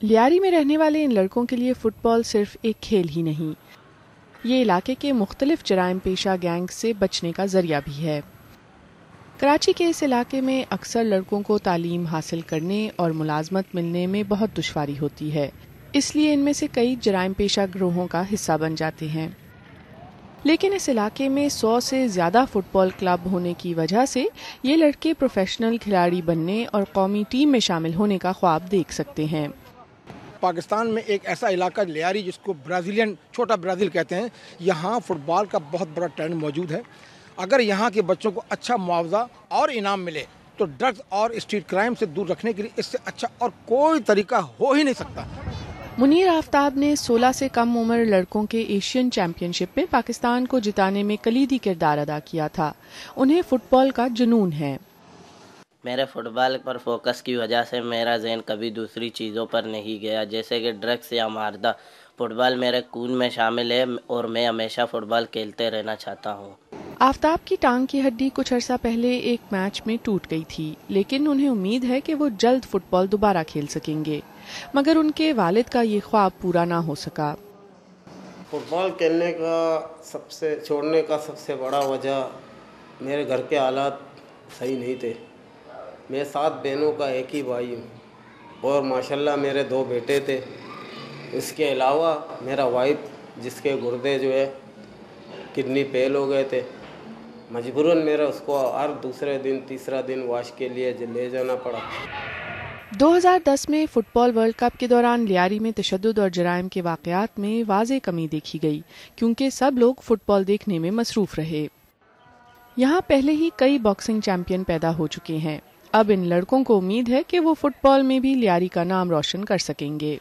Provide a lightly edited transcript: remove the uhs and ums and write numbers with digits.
لیاری میں رہنے والے ان لڑکوں کے لیے فٹ بال صرف ایک کھیل ہی نہیں، یہ علاقے کے مختلف جرائم پیشہ گینگ سے بچنے کا ذریعہ بھی ہے۔ کراچی کے اس علاقے میں اکثر لڑکوں کو تعلیم حاصل کرنے اور ملازمت ملنے میں بہت دشواری ہوتی ہے، اس لیے ان میں سے کئی جرائم پیشہ گروہوں کا حصہ بن جاتے ہیں۔ لیکن اس علاقے میں 100 سے زیادہ فٹ بال کلب ہونے کی وجہ سے یہ لڑکے پروفیشنل کھلاڑی بننے اور قومی ٹیم میں شامل ہونے کا خواب دیکھ سکتے ہیں۔ پاکستان میں ایک ایسا علاقہ لیاری جس کو برازیلین چھوٹا برازیل کہتے ہیں، یہاں فٹ بال کا بہت بڑا ٹرینڈ موجود ہے۔ اگر یہاں کے بچوں کو اچھا معاوضہ اور انعام ملے تو ڈرگز اور اسٹریٹ کرائم سے دور رکھنے کے لیے اس سے اچھا اور کوئی طریقہ ہو ہی نہیں سکتا۔ منیر آفتاب نے 16 سے کم عمر لڑکوں کے ایشین چیمپئن شپ میں پاکستان کو جتانے میں کلیدی کردار ادا کیا تھا۔ انہیں فٹ بال کا جنون ہے۔ میرے فٹ بال پر فوکس کی وجہ سے میرا ذہن کبھی دوسری چیزوں پر نہیں گیا، جیسے کہ ڈرگس یا ماردہ۔ فٹ بال میرے خون میں شامل ہے اور میں ہمیشہ فٹ بال کھیلتے رہنا چاہتا ہوں۔ آفتاب کی ٹانگ کی ہڈی کچھ عرصہ پہلے ایک میچ میں ٹوٹ گئی تھی، لیکن انہیں امید ہے کہ وہ جلد فٹ بال دوبارہ کھیل سکیں گے، مگر ان کے والد کا یہ خواب پورا نہ ہو سکا۔ فٹ بال کھیلنے کا چھوڑنے کا سب سے بڑا وجہ میرے گھر کے حالات صحیح نہیں تھے۔ میں 7 بہنوں کا ایک ہی بھائی ہوں اور ماشاءاللہ میرے 2 بیٹے تھے۔ اس کے علاوہ میرا وائف جس کے گردے جو ہے کڈنی فیل ہو گئے تھے، مجبوراً میرا اس کو ہر دوسرے دن تیسرا دن واش کے لیے لے جانا پڑا۔ 2010 میں فٹ بال ورلڈ کپ کے دوران لیاری میں تشدد اور جرائم کے واقعات میں واضح کمی دیکھی گئی، کیونکہ سب لوگ فٹ بال دیکھنے میں مصروف رہے۔ یہاں پہلے ہی کئی باکسنگ چیمپئن پیدا ہو چکے ہیں۔ اب ان لڑکوں کو امید ہے کہ وہ فٹ بال میں بھی لیاری کا نام روشن کر سکیں گے۔